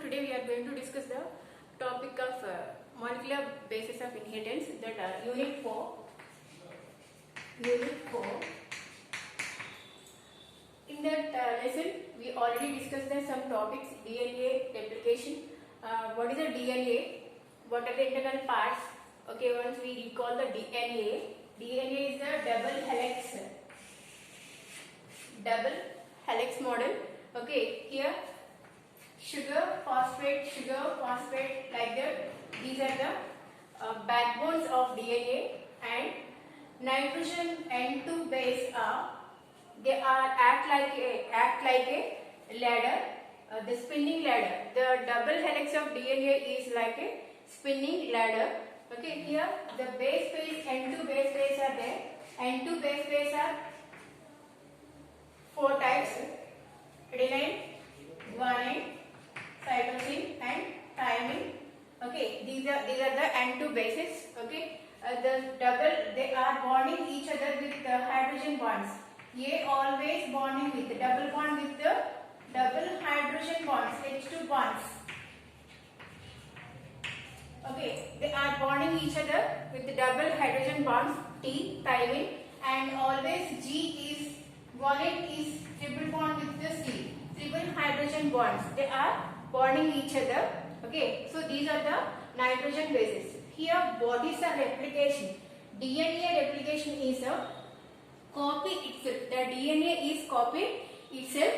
today we are going to discuss the topic of molecular basis of inheritance, that unit 4. In that lesson we already discussed some topics: DNA, replication, what is the DNA, what are the internal parts. Okay, once we recall the DNA is the double helix model. Okay, here sugar, phosphate, like that. These are the backbones of DNA, and nitrogen N2 base they act like a ladder, the spinning ladder. The double helix of DNA is like a spinning ladder. Okay, here the base pairs, N2 base pairs are there. N2 base pairs are 4 types: adenine, guanine, cytosine and thymine. Okay, these are the N2 bases. Okay, the double, they are bonding each other with the hydrogen bonds. Ye always bonding with the double bond with the double hydrogen bonds, H2 bonds. Okay, they are bonding each other with the double hydrogen bonds, T, thymine, and always G is guanine is triple bond with the C, triple hydrogen bonds. They are bonding each other. Okay, so these are the nitrogen bases. Here, what is a replication? DNA replication is a copy itself. The DNA is copied itself.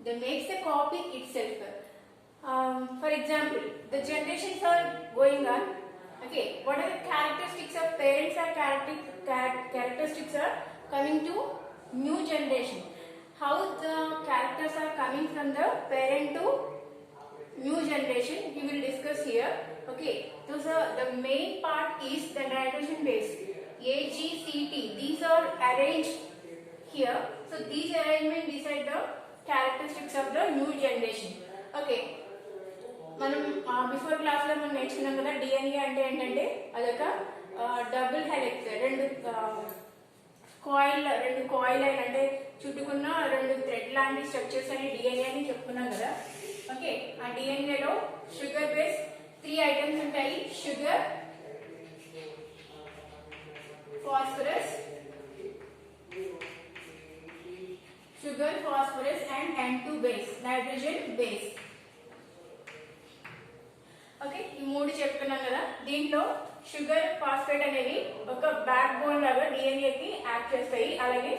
They makes the copy itself. For example, the generations are going on. Okay, what are the characteristics of parents or characteristics are coming to new generation? How the characters are coming from the parent to new generation, we will discuss here. Okay, so the main part is the nitrogen base, A, G, C, T. These are arranged here. So these arrangement decide the characteristics of the new generation. Okay, మనం before class లో మనం నేర్చుకున్నాం కదా, DNA అంటే ఏంటంటే అదొక double helix, రెండు coil అయిన అంటే చుట్టుకున్న రెండు థ్రెడ్ లాంటి స్ట్రక్చర్స్ అని డిఎన్ఏ అని చెప్పుకున్నాం కదా. ఓకే, ఆ డిఎన్ఏ లో షుగర్ బేస్ 3 ఐటమ్స్ ఉంటాయి: sugar, phosphorus and N2 base, nitrogen base. Okay, ఈ మూడు చెప్పుకున్నాం కదా. దీంట్లో షుగర్, ఫాస్ఫేట్ అనేవి ఒక బ్యాక్ బోన్ లాగా డిఎన్ఏ కి యాక్ట్ చేస్తాయి. అలాగే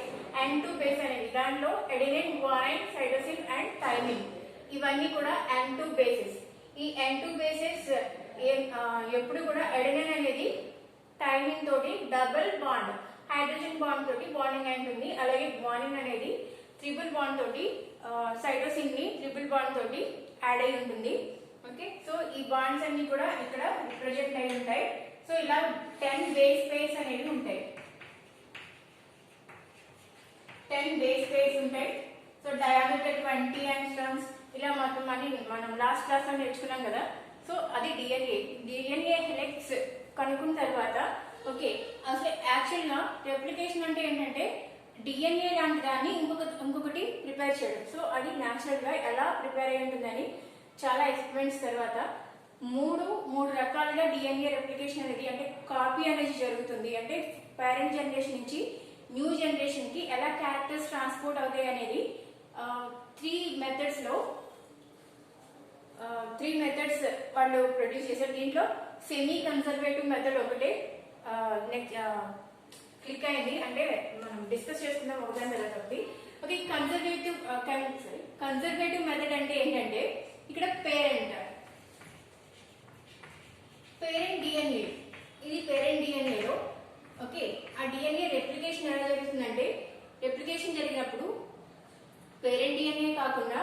N2 బేస్ అనేవి, దాంట్లో adenine, guanine, cytosine and thymine, ఇవన్నీ కూడా N2 బేసెస్. ఈ N2 బేసెస్ ఎప్పుడు కూడా అడెనిన్ అనేది థైమిన్ తోటి డబుల్ బాండ్, హైడ్రోజన్ బాండ్ తోటి బాండింగ్ అయి ఉంటుంది. అలాగే గ్వానిన్ అనేది ట్రిపుల్ బాండ్ తోటి, సైటోసిన్ ని ట్రిపుల్ బాండ్ తోటి యాడ్ అయి ఉంటుంది. ఓకే, సో ఈ బాండ్స్ అన్ని కూడా ఇక్కడ రిప్రజెంట్ అయి ఉంటాయి. సో ఇలా 10 బేస్ పేర్స్ అనేవి ఉంటాయి. 10 బేస్ పేర్స్ ఉంటాయి. సో డయామీటర్ 20 యాంగ్స్ట్రామ్స్ ఇలా మొత్తం అన్ని మనం లాస్ట్ క్లాస్ లో నేర్చుకున్నాం కదా. సో అది డిఎన్ఏ హెలిక్స్ కనుక్కున్న తర్వాత, ఓకే, అసలు యాక్చువల్ గా రెప్లికేషన్ అంటే ఏంటంటే డిఎన్ఏ లాంటి దాన్ని ఇంకొకటి ప్రిపేర్ చేయడం. సో అది న్యాచురల్ గా ఎలా ప్రిపేర్ అయి ఉంటుందని చాలా ఎక్స్పెరిమెంట్స్ తర్వాత మూడు రకాలుగా డిఎన్ఏ రెప్లికేషన్ అనేది, అంటే కాపీ అనేది జరుగుతుంది. అంటే పేరెంట్ జనరేషన్ నుంచి న్యూ జనరేషన్ కి ఎలా క్యారెక్టర్స్ ట్రాన్స్పోర్ట్ అవుతాయి అనేది 3 మెథడ్స్ వాళ్ళు ప్రొడ్యూస్ చేశారు. దీంట్లో సెమీ కన్సర్వేటివ్ మెథడ్ ఒకటే క్లిక్ అయింది, అంటే మనం డిస్కస్ చేసుకుందాం ఒకదాని తర్వాత. ఓకే, కన్సర్వేటివ్ మెథడ్ అంటే ఏంటంటే ఇక్కడ పేరెంట్ డిఎన్ఏ, ఇది పేరెంట్ డిఎన్ఏలో. ఓకే, ఆ డిఎన్ఏ రెప్లికేషన్ ఎలా జరుగుతుందంటే, రెప్లికేషన్ జరిగినప్పుడు పేరెంట్ డిఎన్ఏ కాకుండా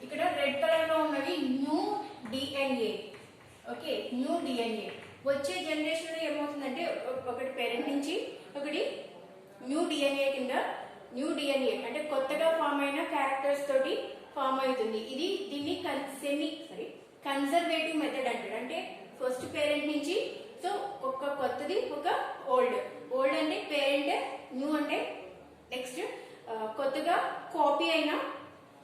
ఇక్కడ రెడ్ కలర్ లో ఉన్నవి new DNA. Okay, new DNA వచ్చే జనరేషన్ లో ఏమవుతుందంటే, ఒకటి పేరెంట్ నుంచి ఒకటి న్యూ డిఎన్ఏ కింద, న్యూ డిఎన్ఏ అంటే కొత్తగా ఫామ్ అయిన క్యారెక్టర్స్ తోటి ఫామ్ అవుతుంది. దీన్ని కన్సర్వేటివ్ మెథడ్ అంటారు. అంటే ఫస్ట్ పేరెంట్ నుంచి, సో ఒక కొత్తది ఒక ఓల్డ్ అంటే పేరెంట్, న్యూ అంటే నెక్స్ట్ కొత్తగా కాపీ అయిన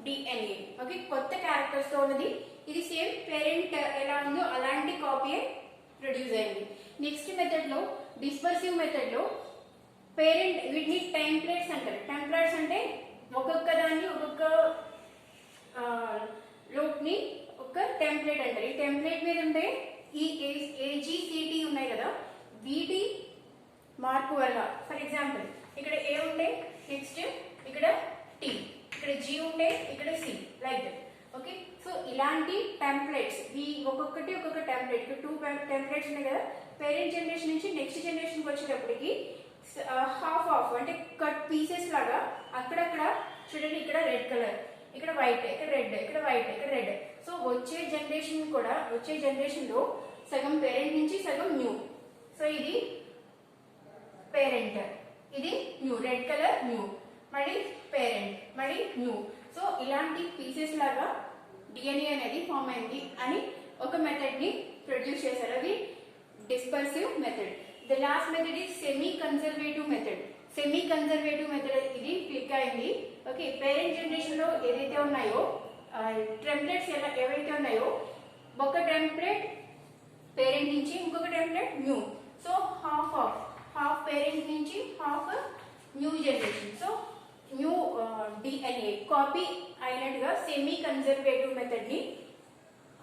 DNA. ఓకే, కొత్త క్యారెక్టర్స్ తో ఉన్నది ఇది సేమ్ పేరెంట్ ఎలా ఉందో అలాంటి కాపీ ప్రొడ్యూస్ అయింది. నెక్స్ట్ మెథడ్ లో డిస్పర్సివ్ మెథడ్ లో పేరెంట్ వీటిని టెంప్లెట్స్ అంటారు. టెంప్లెట్స్ అంటే ఒక్కొక్క దాన్ని ఒక్కొక్క లోప్ని ఒక టెంప్లెట్ అంటారు. ఈ టెంప్లెట్ మీద ఉంటే ఈ AGCT ఉన్నాయి కదా, వీటి మార్పు వల్ల ఫర్ ఎగ్జాంపుల్ ఇక్కడ A ఉంటే నెక్స్ట్ ఇక్కడ T, ఇక్కడ G ఉంటే ఇక్కడ C, like that. Okay, so ఇలాంటి టెంప్లెట్స్ ఈ ఒక్కొక్కటి ఒక్కొక్క టెంప్లెట్, ఇక్కడ 2 టెంప్లెట్స్ ఉన్నాయి కదా, పేరెంట్ జనరేషన్ నుంచి నెక్స్ట్ జనరేషన్కి వచ్చేటప్పటికి హాఫ్ ఆఫ్ అంటే కట్ పీసెస్ లాగా అక్కడక్కడ చూడండి, ఇక్కడ రెడ్ కలర్, ఇక్కడ వైట్, ఇక్కడ రెడ్, ఇక్కడ వైట్, ఇక్కడ రెడ్. సో వచ్చే జనరేషన్ లో సగం పేరెంట్ నుంచి సగం న్యూ. సో ఇది పేరెంట్, ఇది న్యూ, రెడ్ కలర్ న్యూ, మళ్ళీ పేరెంట్, మళ్ళీ న్యూ. సో ఇలాంటి పీసెస్ లాగా DNA అనేది ఫామ్ అయింది అని ఒక మెథడ్ ని ప్రొడ్యూస్ చేశారు. అది dispersive method. The last method is semi conservative method. Semi conservative method ఇది క్లిక్ అయింది. ఓకే, పేరెంట్ జనరేషన్ లో ఏదైతే ఉన్నాయో టెంప్లెట్స్ ఏవైతే ఉన్నాయో, ఒక టెంప్లెట్ పేరెంట్ నుంచి ఇంకొక template new. So half parent నుంచి half new generation. So new DNA copy అయినట్టుగా సెమీ కన్జర్వేటివ్ మెథడ్ ని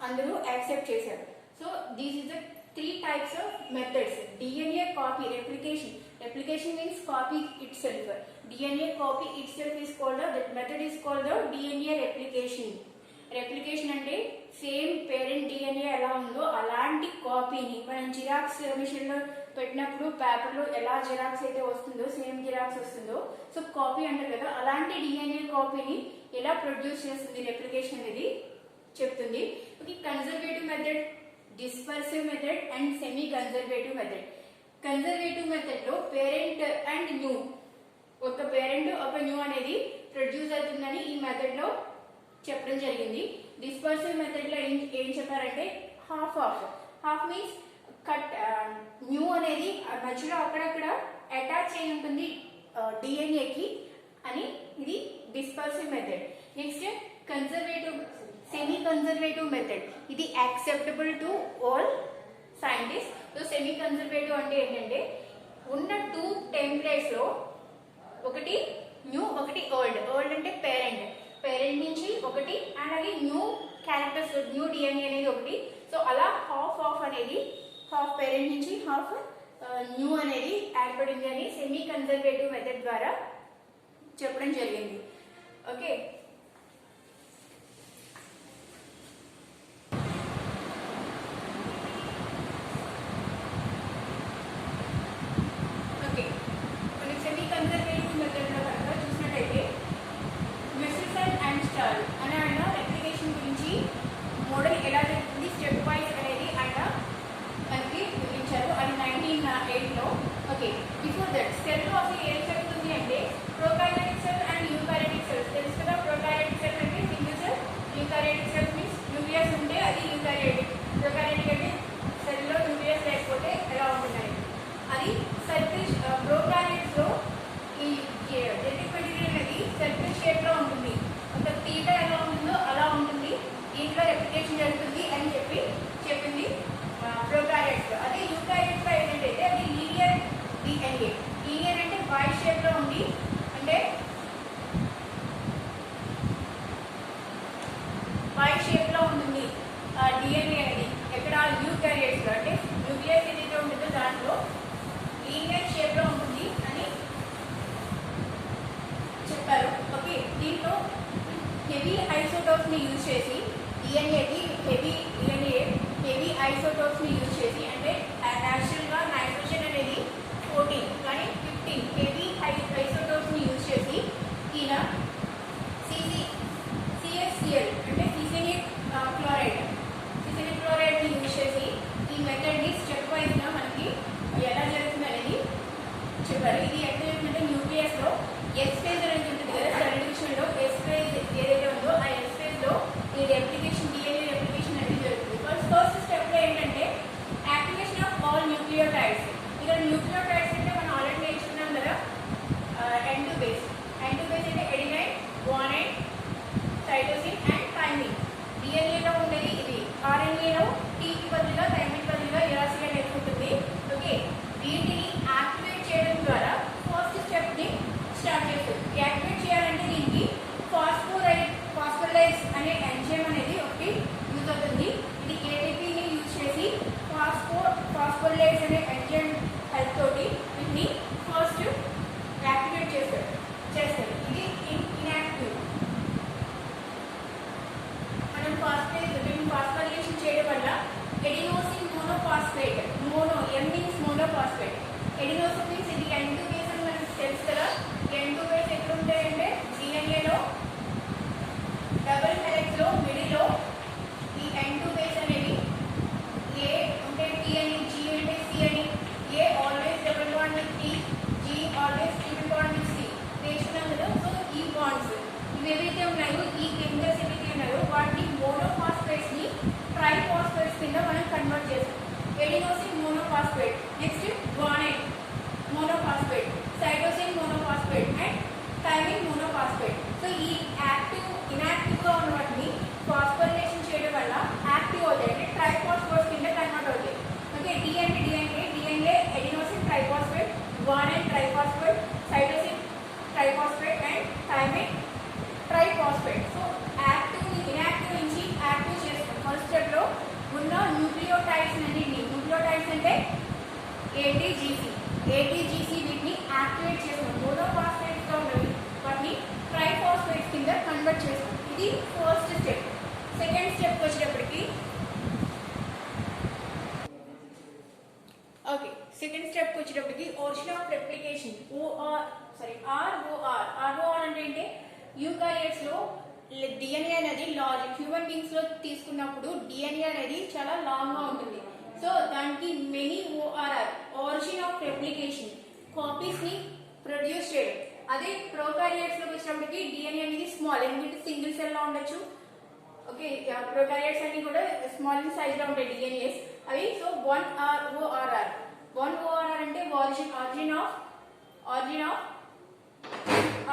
అందరూ యాక్సెప్ట్ చేశారు. So these is the 3 types of methods. DNA copy replication. Replication means copy itself. DNA copy itself is called that method is called the DNA replication. Replication అంటే same parent DNA ఎలా ఉందో అలాంటి కాపీని మనం xerox machine లో పెట్టినప్పుడు paper లో ఎలా జిరాక్స్ అయితే వస్తుందో సేమ్ జిరాక్స్ వస్తుందో, సో కాపీ అంటారు కదా, అలాంటి DNA కాపీని ఎలా ప్రొడ్యూస్ చేస్తుంది రెప్లికేషన్ అనేది చెప్తుంది. Okay, conservative method, dispersive method and semi conservative method. Conservative method లో పేరెంట్ అండ్ న్యూ, ఒక పేరెంట్ ఒక న్యూ అనేది ప్రొడ్యూస్ అవుతుందని ఈ మెథడ్ లో చెప్పడం జరిగింది. డిస్పర్సివ్ మెథడ్ లో ఏం చెప్పారంటే హాఫ్ మీన్స్ కట్ న్యూ అనేది మధ్యలో అక్కడక్కడ అటాచ్ అయి ఉంటుంది DNA కి అని, ఇది dispersive method. Next conservative semi conservative method, ఇది acceptable to all scientist. So semi conservative అంటే ఏంటంటే ఉన్న 2 టెంప్లెట్స్ లో ఒకటి న్యూ ఒకటి ఓల్డ్ అంటే పేరెంట్ నుంచి ఒకటి అండ్ అది న్యూ క్యారెక్టర్స్ న్యూ DNA అనేది ఒకటి. సో అలా హాఫ్ అనేది హాఫ్ పేరెంట్ నుంచి హాఫ్ న్యూ అనేది ఏర్పడింది అని సెమీ కన్జర్వేటివ్ మెథడ్ ద్వారా చెప్పడం జరిగింది. ఓకే, మోడల్ ఎలా జరుగుతుంది స్టెప్ వైజ్ అనేది ఆయన మనకి వివరించారు. అది 1908 లో. ఓకే, బిఫోర్ దట్ సెల్ లో అసలు ఏం జరుగుతుంది అంటే prokaryotic cell and eukaryotic cells తెలుసు కదా. ప్రోకార్యోటిక్ సెల్ అంటే single cell, eukaryotic cell means nucleus ఉంటే అది యూకారియోటిక్. ప్రోకార్యోటిక్ అంటే సెల్ లో న్యూక్లియస్ లేకపోతే ఎలా ఉంటున్నాయి అది సర్కిల్. ప్రోకార్యోటిక్స్ లో ఈ జెనెటిక్ మెటీరియల్ అనేది సర్కిల్ షేప్ లో ఉంటుంది, ఒక తీటా ఎలా ఉంటుందో అలా ఉంటుంది, దీంట్లో రెప్లికేషన్ జరుగుతుంది అని చెప్పింది ప్రోకార్యోట్స్. అదే యూకారియోట్స్ ఏంటంటే అది లీనియర్ DNA. లీనియర్ అంటే వై షేప్ లో ఉంది, అంటే వై షేప్ లో ఉంటుంది DNA అనేది. ఎక్కడ యూకారియోట్స్ లో అంటే న్యూక్లియస్ ఏదైతే ఉంటుందో దాంట్లో లీనియర్ షేప్ లో ఉంటుంది అని చెప్పారు. ఓకే, దీంట్లో హెవీ ఐసోటోప్స్ ని యూజ్ చేసి DNA హెవీ ఐసోటోప్స్ ని యూజ్ చేసి, అంటే యాక్చువల్ గా నైట్రోజన్ అనేది 14 కానీ 15 హెవీ ఐసోటోప్స్ ని యూజ్ చేసి ఈయన CaCl అంటే సిసిలిక్ క్లోరైడ్ ని యూజ్ చేసి ఈ మెథడ్ ని స్టెప్ వైజ్ గా మనకి ఎలా జరుగుతుంది అనేది చెప్పారు. ఇది ఎట్లా జరుగుతుందంటే న్యూక్లియస్ లో ఎస్ ఫేజ్ అనేది ఉంటుంది కదా, సెల్ డివిజన్ లో ఎస్ ఫేజ్ ఏదైతే ఉందో ఆ ఎస్ ఫేజ్ లో ఈ రెప్లికేషన్ DNA రెప్లికేషన్ అనేది జరుగుతుంది. ఫస్ట్ స్టెప్ లో ఏంటంటే యాక్టివేషన్ ఆఫ్ ఆల్ న్యూక్లియోటైడ్స్. ఇక్కడ న్యూక్లియోటైడ్స్ అంటే మనం ఆల్రెడీ నేర్చుకున్నాం కదా, ఫాస్ఫేట్. సో ఈ యాక్టివ్ ఇన్యాక్టివ్గా ఉన్న వాటిని ఫాస్ఫోరిలేషన్ చేయడం వల్ల యాక్టివ్ అవుతాయి, అంటే ట్రైఫాస్ఫేట్ కింద కన్వర్ట్ అవుతాయి. ఓకే, డి అంటే DNA adenosine triphosphate, guanine triphosphate, cytosine triphosphate and thymine triphosphate. So active inactive నుంచి యాక్టివ్ చేస్తాం. ఫస్ట్ స్టెప్ లో ఉన్న న్యూక్లియోటైడ్స్ అన్నింటినీ, న్యూక్లియోటైడ్స్ అంటే ఏటీజీసీ వీటిని యాక్టివేట్ చేస్తాం. మోనోఫాస్ఫేట్స్ గా ఉన్నవి వాటిని ట్రైఫాస్ఫేట్స్ కింద కన్వర్ట్ చేస్తాం. ఇది ఫస్ట్ స్టెప్. సెకండ్ స్టెప్ వచ్చేటప్పటికి ఒరిజిన్ ఆఫ్ రెప్లికేషన్ ఆర్ఓఆర్ అంటే ఏంటి? యూకారియోట్స్ లో డిఎన్ఏ అనేది లార్జ్, హ్యూమన్ బీయింగ్స్ లో తీసుకున్నప్పుడు డిఎన్ఏ అనేది చాలా లాంగ్ గా ఉంటుంది. సో దానికి many ORR, origin of replication, copies ని ప్రొడ్యూస్ చేయడం. అదే ప్రోకారియోట్స్ లో వచ్చినప్పటికి డిఎన్ఏ అనేది స్మాల్, ఎందుకంటే సింగిల్ సెల్ లా ఉండొచ్చు. ఓకే, ప్రోకారియోట్స్ అన్ని కూడా స్మాల్ ఇన్ సైజ్ లో ఉంటాయి డిఎన్ఏస్ అవి. సో 1 ఓఆర్ఆర్ అంటే ఆరిజిన్ ఆఫ్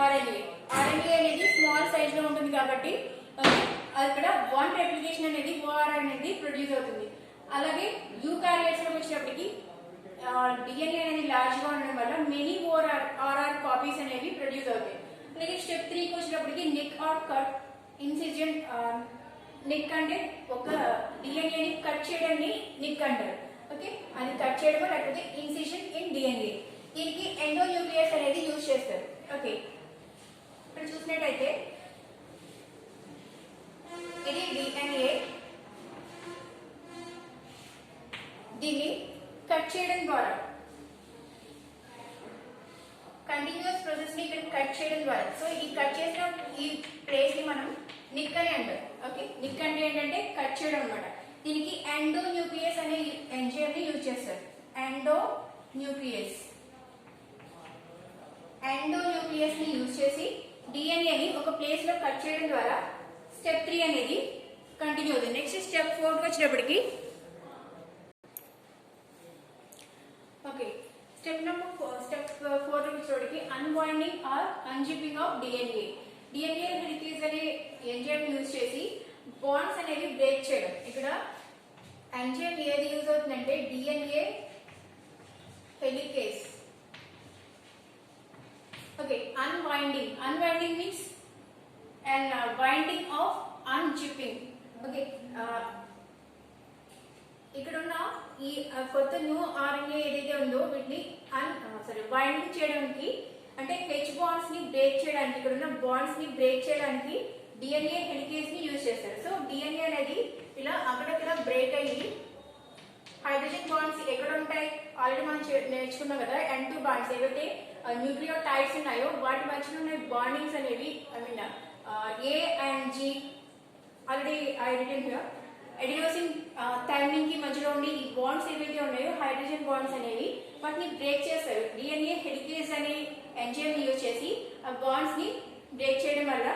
ఆర్ఎన్ఏ అనేది స్మాల్ సైజ్ లో ఉంటుంది కాబట్టి అక్కడ 1 రెప్లికేషన్ అనేది ఓఆర్ఆర్ అనేది ప్రొడ్యూస్ అవుతుంది. అలాగే యూకారియోట్స్ లో వచ్చేటప్పటికి డిఎన్ఏ అనేది లార్జ్ గా ఉండడం వల్ల మెనీ ఓఆర్ఆర్ కాపీస్ అనేవి ప్రొడ్యూస్ అవుతాయి. అలాగే స్టెప్ 3కి వచ్చేటప్పటికి neck are cut incision. Neck అంటే ఒక డిఎన్ఏని కట్ చేయడాన్ని నెక్ అంటారు. ఓకే, అది కట్ చేయడం లేకపోతే ఇన్సిజన్ ఇన్ డిఎన్ఏ. దీనికి ఎండోన్యూక్లియస్ అనేది యూజ్ చేస్తారు. ఓకే, ఇక్కడ చూసినట్టయితే ఇది డిఎన్ఏ, దీన్ని కట్ చేయడం ద్వారా కంటిన్యూస్ ప్రాసెస్ ని ఇక్కడ కట్ చేయడం ద్వారా, సో ఈ కట్ చేసిన ఈ ప్లేస్ ని మనం నిక్ అని అంటారు. ఓకే, నిక్ అంటే ఏంటంటే కట్ చేయడం అనమాట. దీనికి ఎండోన్యూక్లియస్ అనే ఎంజైమ్ ని యూజ్ చేస్తారు. ఎండోన్యూక్లియస్ ని యూజ్ చేసి డిఎన్ఏ ని ఒక ప్లేస్ లో కట్ చేయడం ద్వారా స్టెప్ 3 అనేది కంటిన్యూ అవుతుంది. నెక్స్ట్ స్టెప్ 4 వచ్చేటప్పటికి ఓకే, స్టెప్ 4 వచ్చేటప్పటికి unwinding or unzipping of DNA. DNA helicase అనే ఎంజైమ్ యూజ్ చేసి బాండ్స్ అనేవి బ్రేక్ చేయడం. ఇక్కడ ఎంజైమ్ ఏది యూజ్ అవుతుందంటే DNA helicase. Okay, unwinding means and winding of unzipping. Okay, ఇక్కడ ఉన్న ఈ కొత్త న్యూ ఆర్ఎన్ఏ ఏదైతే ఉందో వీటిని వైండింగ్ చేయడానికి, అంటే హెచ్ బాండ్స్ ని బ్రేక్ చేయడానికి, ఇక్కడ ఉన్న బాండ్స్ ని బ్రేక్ చేయడానికి డిఎన్ఏ హెలికేస్ ని యూజ్ చేస్తారు. సో డిఎన్ఏ అనేది ఇలా అక్కడక్కడ బ్రేక్ అయ్యి హైడ్రోజన్ బాండ్స్ ఎక్కడ ఉంటాయి? ఆల్రెడీ మనం నేర్చుకున్నాం కదా, N2 బాండ్స్ ఏవైతే న్యూక్లియోటైడ్స్ ఉన్నాయో వాటి మధ్యలో ఉన్న బాండింగ్స్ అనేవి, I mean A and G already I written here. Adenosine thymine కి మధ్యలో ఉండే ఈ బాండ్స్ ఏవైతే ఉన్నాయో హైడ్రోజన్ బాండ్స్ అనేవి వాటిని బ్రేక్ చేస్తారు. డిఎన్ఏ హెలికేస్ అనే ఎంజైమ్ ని యూజ్ చేసి ఆ బాండ్స్ ని బ్రేక్ చేయడం వల్ల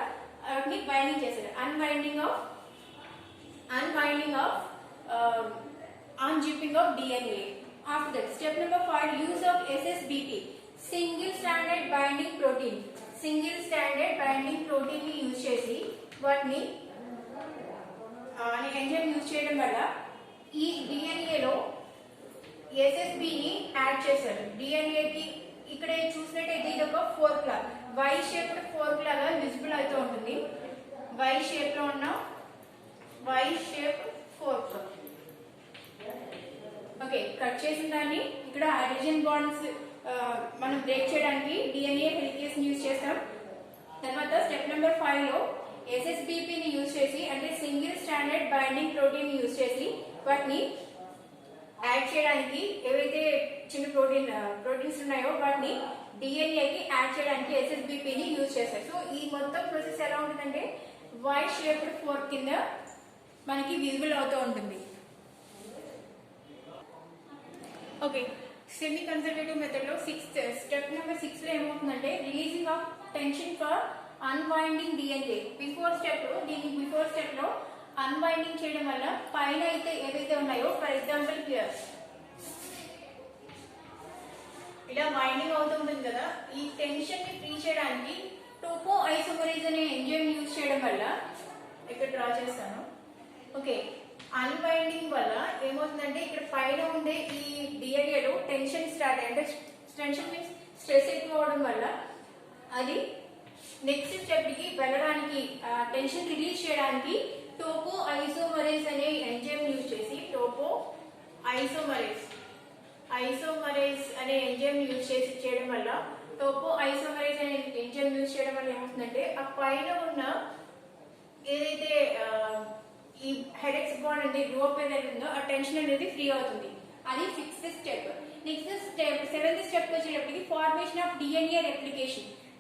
వాటిని బైండింగ్ చేస్తారు. Unwinding of unzipping of DNA. After that, step number 5, use of SSBP, single stranded binding protein. Single stranded binding protein ని యూజ్ చేసి వాటిని ఎంజైమ్ యూజ్ చేయడం వల్ల ఈ డిఎన్ఏ లో SSB ని యాడ్ చేశారు. డిఎన్ఏకి ఇక్కడ చూసినట్టయితే ఇది ఒక ఫోర్క్ లాగా, వై షేప్డ్ ఫోర్క్ లాగా విజిబుల్ అవుతూ ఉంటుంది. వై షేప్ లో ఉన్న ఫోర్క్. ఓకే, కట్ చేసిన దాన్ని ఇక్కడ హైడ్రోజన్ బాండ్స్ మనం బ్రేక్ చేయడానికి డిఎన్ఏ హెలికేస్ ని యూజ్ చేస్తాం. తర్వాత స్టెప్ నెంబర్ 5 లో SSBP ని యూజ్ చేసి, అంటే సింగిల్ స్టాండర్డ్ బైండింగ్ ప్రోటీన్ ని యూజ్ చేసి వాటిని యాడ్ చేయడానికి, ఏవైతే చిన్న ప్రోటీన్స్ ఉన్నాయో వాటిని డిఎన్ఏకి యాడ్ చేయడానికి SSBP ని యూజ్ చేస్తారు. సో ఈ మొత్తం ప్రాసెస్ ఎలా ఉంటుందంటే వై షేప్డ్ ఫోర్క్ కింద మనకి విజిబుల్ అవుతూ ఉంటుంది. ఓకే, సెమీ కన్జర్వేటివ్ మెథడ్ లో స్టెప్ నెంబర్ 6 లో ఏమవుతుందంటే releasing of tension for unwinding DNA. Before step లో అన్వైండింగ్ చేయడం వల్ల పైన అయితే ఏవైతే ఉన్నాయో, ఫర్ ఎగ్జాంపుల్ ఇలా వైండింగ్ అవుతుంది కదా, ఈ టెన్షన్ ని ఫ్రీ చేయడానికి టోపో ఐసోమర్ ఐసోమరేజ్ అనే ఎంజైమ్ యూజ్ చేయడం వల్ల ఇక్కడ డ్రా చేస్తాను. ఓకే, అన్బైండింగ్ వల్ల ఏమవుతుందంటే ఇక్కడ పైన ఉండే ఈ డిఎన్ఏలో టెన్షన్ స్టార్ట్ అంటే టెన్షన్ మీన్స్ స్ట్రెస్ ఎక్కువ అవడం వల్ల అది నెక్స్ట్ స్టెప్ కి వెళ్ళడానికి టెన్షన్ రిలీజ్ చేయడానికి టోపో ఐసోమరేజ్ అనే ఎంజైమ్ యూజ్ చేసి టోపో ఐసోమరేజ్ అనే ఎంజైమ్ యూజ్ చేసి చేయడం వల్ల టోపో ఐసోమరేజ్ అనే ఎంజైమ్ యూజ్ చేయడం వల్ల ఏమవుతుందంటే ఆ పైన ఉన్న ఏదైతే ఈ హెడెక్స్ బాండ్ అనేది గ్రూప్ ఏదైతే ఉందో ఆ టెన్షన్ అనేది ఫ్రీ అవుతుంది. అది 6th step. Next step 7th step వచ్చేటప్పటికి formation of DNA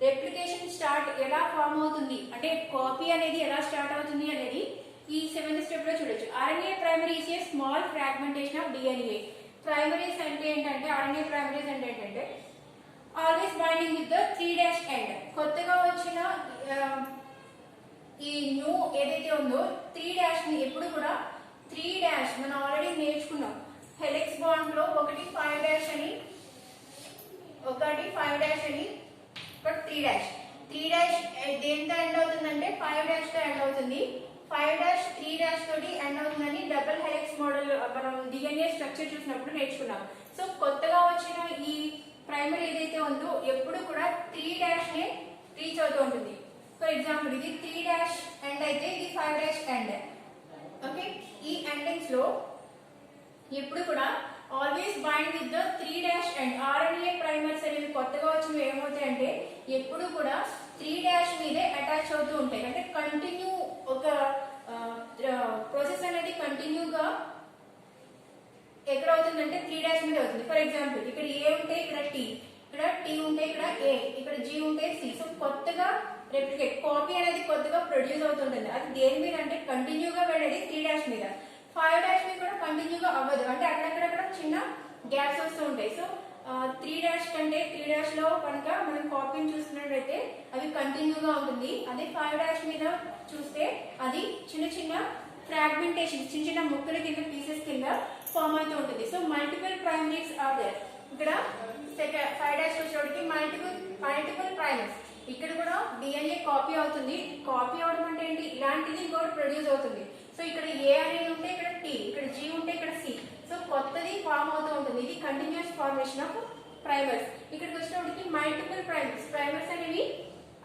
replication start ఎలా ఫార్మ్ అవుతుంది అంటే కాపీ అనేది ఎలా స్టార్ట్ అవుతుంది అనేది ఈ 7th స్టెప్ లో చూడొచ్చు. RNA primary is a small fragmentation of DNA. Primaries అంటే ఏంటంటే ఆర్ఎన్ఏ ప్రైమరీస్ అంటే ఏంటంటే always binding with the 3' end. కొత్తగా వచ్చిన ఈ న్యూ ఏదైతే ఉందో 3' ని ఎప్పుడు కూడా 3' మనం ఆల్రెడీ నేర్చుకున్నాం. హెలిక్స్ బాండ్ లో ఒకటి 5' అని ఒకటి 3' దేంతో ఎండ్ అవుతుందంటే 5' తో ఎండ్ అవుతుంది. 5' 3' తోటి ఎండ్ అవుతుందని డబుల్ హెలిక్స్ మోడల్ మనం డిఎన్ఏ స్ట్రక్చర్ చూసినప్పుడు నేర్చుకున్నాం. సో కొత్తగా వచ్చిన ఈ ప్రైమరీ ఏదైతే ఉందో ఎప్పుడు కూడా 3' నే రీచ్ అవుతూ ఉంటుంది. ఫర్ ఎగ్జాంపుల్ ఇది 3' ఎండ్ అయితే ఇది 5' ఎండ్. ఓకే, ఈ ఎండింగ్స్ లో ఎప్పుడు కూడా always bind with the 3' end. RNA primers అనేవి కొత్తగా వచ్చినవి ఏమవుతాయి అంటే ఎప్పుడు కూడా 3' మీదే అటాచ్ అవుతూ ఉంటాయి. అంటే కంటిన్యూ ఒక ప్రాసెస్ అనేది కంటిన్యూగా ఎక్కడ అవుతుందంటే 3' మీద అవుతుంది. ఫర్ ఎగ్జాంపుల్ ఇక్కడ ఏ ఉంటే ఇక్కడ టీ, ఇక్కడ టీ ఉంటే ఇక్కడ ఏ, ఇక్కడ జీ ఉంటే సి. సో కొత్తగా రెప్లికేట్ కాపీ అనేది కొత్తగా ప్రొడ్యూస్ అవుతుంటుంది. అది దేని మీద అంటే కంటిన్యూగా వెళ్ళేది 3' మీద. 5' మీద కూడా కంటిన్యూగా అవ్వదు, అంటే అక్కడక్కడ చిన్న గ్యాప్స్ వస్తూ ఉంటాయి. సో 3' కంటే 3' లో కనుక మనం కాపీని చూస్తున్నట్లయితే అవి కంటిన్యూగా ఉంటుంది. అదే 5' మీద చూస్తే అది చిన్న ఫ్రాగ్మెంటేషన్ చిన్న ముక్కల కింద పీసెస్ కింద ఫామ్ అవుతూ ఉంటుంది. So multiple primaries are there. ఇక్కడ 5' వచ్చేటికి మల్టిపుల్ ప్రైమరీస్. ఇక్కడ కూడా డిఎన్ఏ కాపీ అవుతుంది. కాపీ అవడం అంటే ఏంటి, ఇలాంటిది ఇంకోటి ప్రొడ్యూస్ అవుతుంది. సో ఇక్కడ ఏ అనేది ఉంటే ఇక్కడ టీ, ఇక్కడ జీ ఉంటే ఇక్కడ సి. సో కొత్తది ఫామ్ అవుతూ ఉంటుంది. ఇది కంటిన్యూస్ ఫార్మేషన్ ఆఫ్ ప్రైమర్స్. ఇక్కడికి వచ్చినప్పటికి మల్టిపుల్ ప్రైమర్స్ అనేవి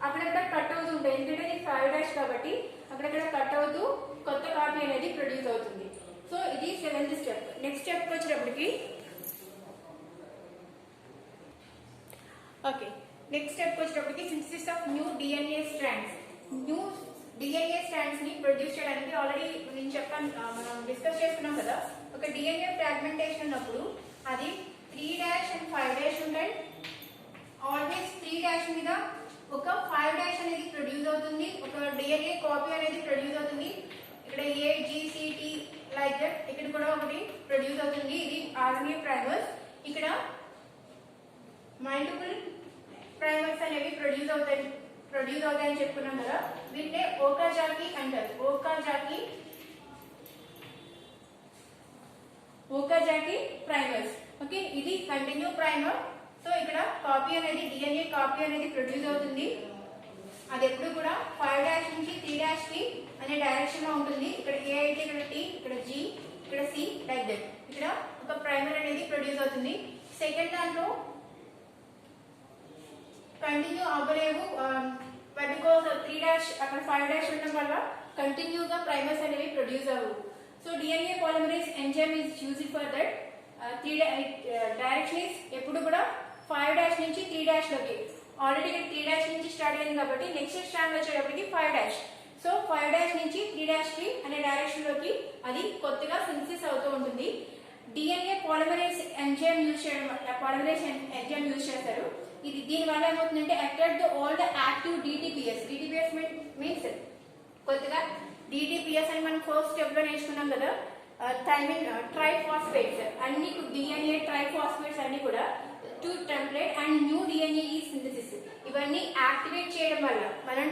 అక్కడక్కడ కట్ అవుతూ ఉంటాయి. ఎందుకంటే ఇది 5' కాబట్టి అక్కడక్కడ కట్ అవుతూ కొత్త కాపీ అనేది ప్రొడ్యూస్ అవుతుంది. సో ఇది 7th స్టెప్. నెక్స్ట్ స్టెప్ వచ్చేటప్పటికి ఓకే, నెక్స్ట్ స్టెప్ వచ్చేటప్పటికి synthesis of new DNA strands. New DNA strands ని ప్రొడ్యూస్ చేయడానికి ఆల్రెడీ నేను చెప్పాను, మనం డిస్కస్ చేసుకున్నాం కదా. ఒక డిఎన్ఏ ఫ్రాగ్మెంటేషన్ ఉన్నప్పుడు అది 3' అండ్ 5' ఉంటాయి. ఆల్వేస్ 3' మీద ఒక 5' అనేది ప్రొడ్యూస్ అవుతుంది. ఒక డిఎన్ఏ కాపీ అనేది ప్రొడ్యూస్ అవుతుంది. ఇక్కడ AGCT లైక్ దట్. ఇక్కడ కూడా ఒకటి ప్రొడ్యూస్ అవుతుంది. ఇది ఆర్ఎన్ఏ ప్రైమర్స్. ఇక్కడ మల్టిపుల్ ప్రైమర్స్ అనేవి ప్రొడ్యూస్ అవుతాయని చెప్పుకున్నాం కదా. వీటినే ఓకాజాకి అంటారు. ఓకాజాకి ప్రైమర్స్. ఓకే, ఇది కంటిన్యూ ప్రైమర్. సో ఇక్కడ కాపీ అనేది డిఎన్ఏ కాపీ అనేది ప్రొడ్యూస్ అవుతుంది. అది ఎప్పుడు కూడా 5' నుంచి 3' కి అనే డైరెక్షన్ లో ఉంటుంది. ఇక్కడ ఏ అయితే ఇక్కడ టీ, ఇక్కడ జీ, ఇక్కడ సి లైక్ దట్. ఇక్కడ ఒక ప్రైమర్ అనేది ప్రొడ్యూస్ అవుతుంది. సెకండ్ దాంట్లో కంటిన్యూ అవ్వలేవు, బికాస్ 3' అక్కడ 5' ఉండడం వల్ల కంటిన్యూగా ప్రైమర్స్ అనేవి ప్రొడ్యూస్ అవ్వవు. So DNA polymerase enzyme is used for that. Direction is ఎప్పుడు కూడా 5' నుంచి 3' లోకి. ఆల్రెడీ ఇక్కడ 3' నుంచి స్టార్ట్ అయింది కాబట్టి నెక్స్ట్ స్ట్రాండ్ వచ్చేటప్పటికి 5'. సో 5' నుంచి 3' కి అనే డైరెక్షన్ లోకి అది కొత్తగా సింథసిస్ అవుతూ ఉంటుంది. డిఎన్ఏ పాలిమరేజ్ ఎంజైమ్ యూజ్ చేస్తారు. ఇది దీని వల్ల ఏమవుతుందంటే attract all the active DTPs. DTPs means కొత్తగా డిటిపిఎస్ అని మనం ఫస్ట్ స్టెప్ లో నేర్చుకున్నాం కదా. థైమిన్ ట్రైఫాస్ఫేట్స్ అన్ని డిఎన్ఏ ట్రైఫాస్ఫేట్స్ అన్ని కూడా to template and new DNA ఈ సింథసిస్. ఇవన్నీ యాక్టివేట్ చేయడం వల్ల మనం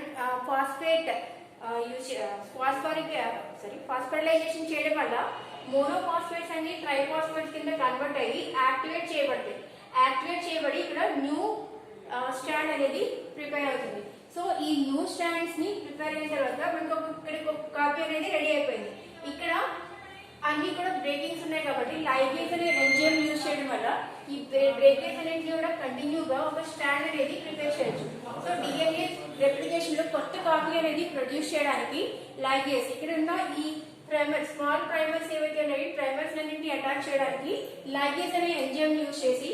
ఫాస్ఫరైజేషన్ చేయడం వల్ల మోనోఫాస్ఫేట్స్ అన్ని ట్రైఫాస్ఫేట్స్ కింద కన్వర్ట్ అయ్యి యాక్టివేట్ చేయబడి ఇక్కడ న్యూ స్ట్రాండ్ అనేది ప్రిపేర్ అవుతుంది. సో ఈ న్యూ స్ట్రాండ్స్ ని ప్రిపేర్ అయిన తర్వాత మనకు ఇక్కడ ఒక కాపీ అనేది రెడీ అయిపోయింది. ఇక్కడ అన్ని కూడా బ్రేకింగ్స్ ఉన్నాయి కాబట్టి లైగేజ్ అనే ఎంజైమ్ యూజ్ చేయడం వల్ల ఈ బ్రేకేజ్ అనేది కూడా కంటిన్యూగా ఒక స్ట్రాండ్ అనేది ప్రిపేర్ చేయొచ్చు. సో డిఎన్ఏ రెప్లికేషన్ లో కొత్త కాపీ అనేది ప్రొడ్యూస్ చేయడానికి లైగేజ్ ఇక్కడ ఉన్న ఈ ప్రైమర్ స్మాల్ ప్రైమర్స్ ఏవైతే ఉన్నాయో ప్రైమర్స్ అన్నింటినీ అటాచ్ చేయడానికి లైగేజ్ అనే ఎంజైమ్ యూజ్ చేసి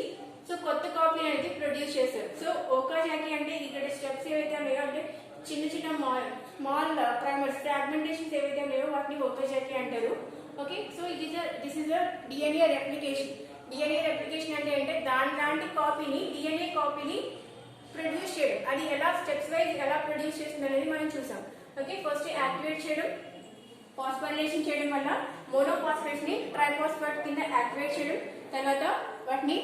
సో కొత్త కాపీ అనేది ప్రొడ్యూస్ చేస్తారు. సో ఓకాజాకి అంటే ఇక్కడ స్టెప్స్ ఏవైతే ఉన్నాయో అంటే చిన్న చిన్న స్మాల్ ప్రైమర్స్ ఫ్రాగ్మెంటేషన్స్ ఏవైతే ఉన్నాయో వాటిని ఓకాజాకి అంటారు. Okay, so this is DNA replication. DNA replication అంటే దాని కాపీని డిఎన్ఏ కాపీని ప్రొడ్యూస్ చేయడం, అది ఎలా స్టెప్స్ వైజ్ ఎలా ప్రొడ్యూస్ చేస్తుంది అనేది మనం చూసాం. ఓకే, ఫస్ట్ యాక్టివేట్ చేయడం, ఫాస్ఫోరిలేషన్ చేయడం వల్ల మోనోఫాస్ఫేట్స్ ని ట్రైఫాస్ఫేట్ కింద యాక్టివేట్ చేయడం, తర్వాత వాటిని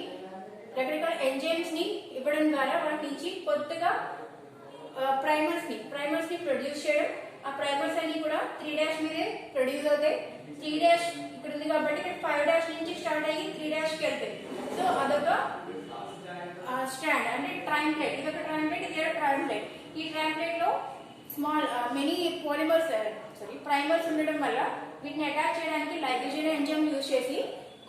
రకరకాల ఎంజైమ్స్ ని ఇవ్వడం ద్వారా వాటి నుంచి కొత్తగా ప్రైమర్స్ ని ప్రొడ్యూస్ చేయడం. ఆ ప్రైమర్స్ అన్ని కూడా 3' మీదే ప్రొడ్యూస్ అవుతాయి. 3' ఇక్కడ ఉంది కాబట్టి ఇక్కడ 5' నుంచి స్టార్ట్ అయ్యి 3' కి వెళ్తాయి. సో అదొక స్ట్రాండ్ అంటే ట్రైంప్లేట్. ఇదొక ట్రైంప్లేట్, ఇది ట్రైంప్లేట్. ఈ ట్రైంప్లేట్ లో స్మాల్ మెనీ పాలిమర్స్ ప్రైమర్స్ ఉండడం వల్ల వీటిని అటాచ్ చేయడానికి లైగేజ్ ఎంజైమ్ యూజ్ చేసి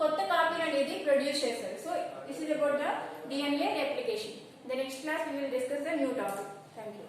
కొత్త కాపీలు అనేది ప్రొడ్యూస్ చేస్తారు. So this is about the DNA replication. The next class we will discuss the new topic. Thank you.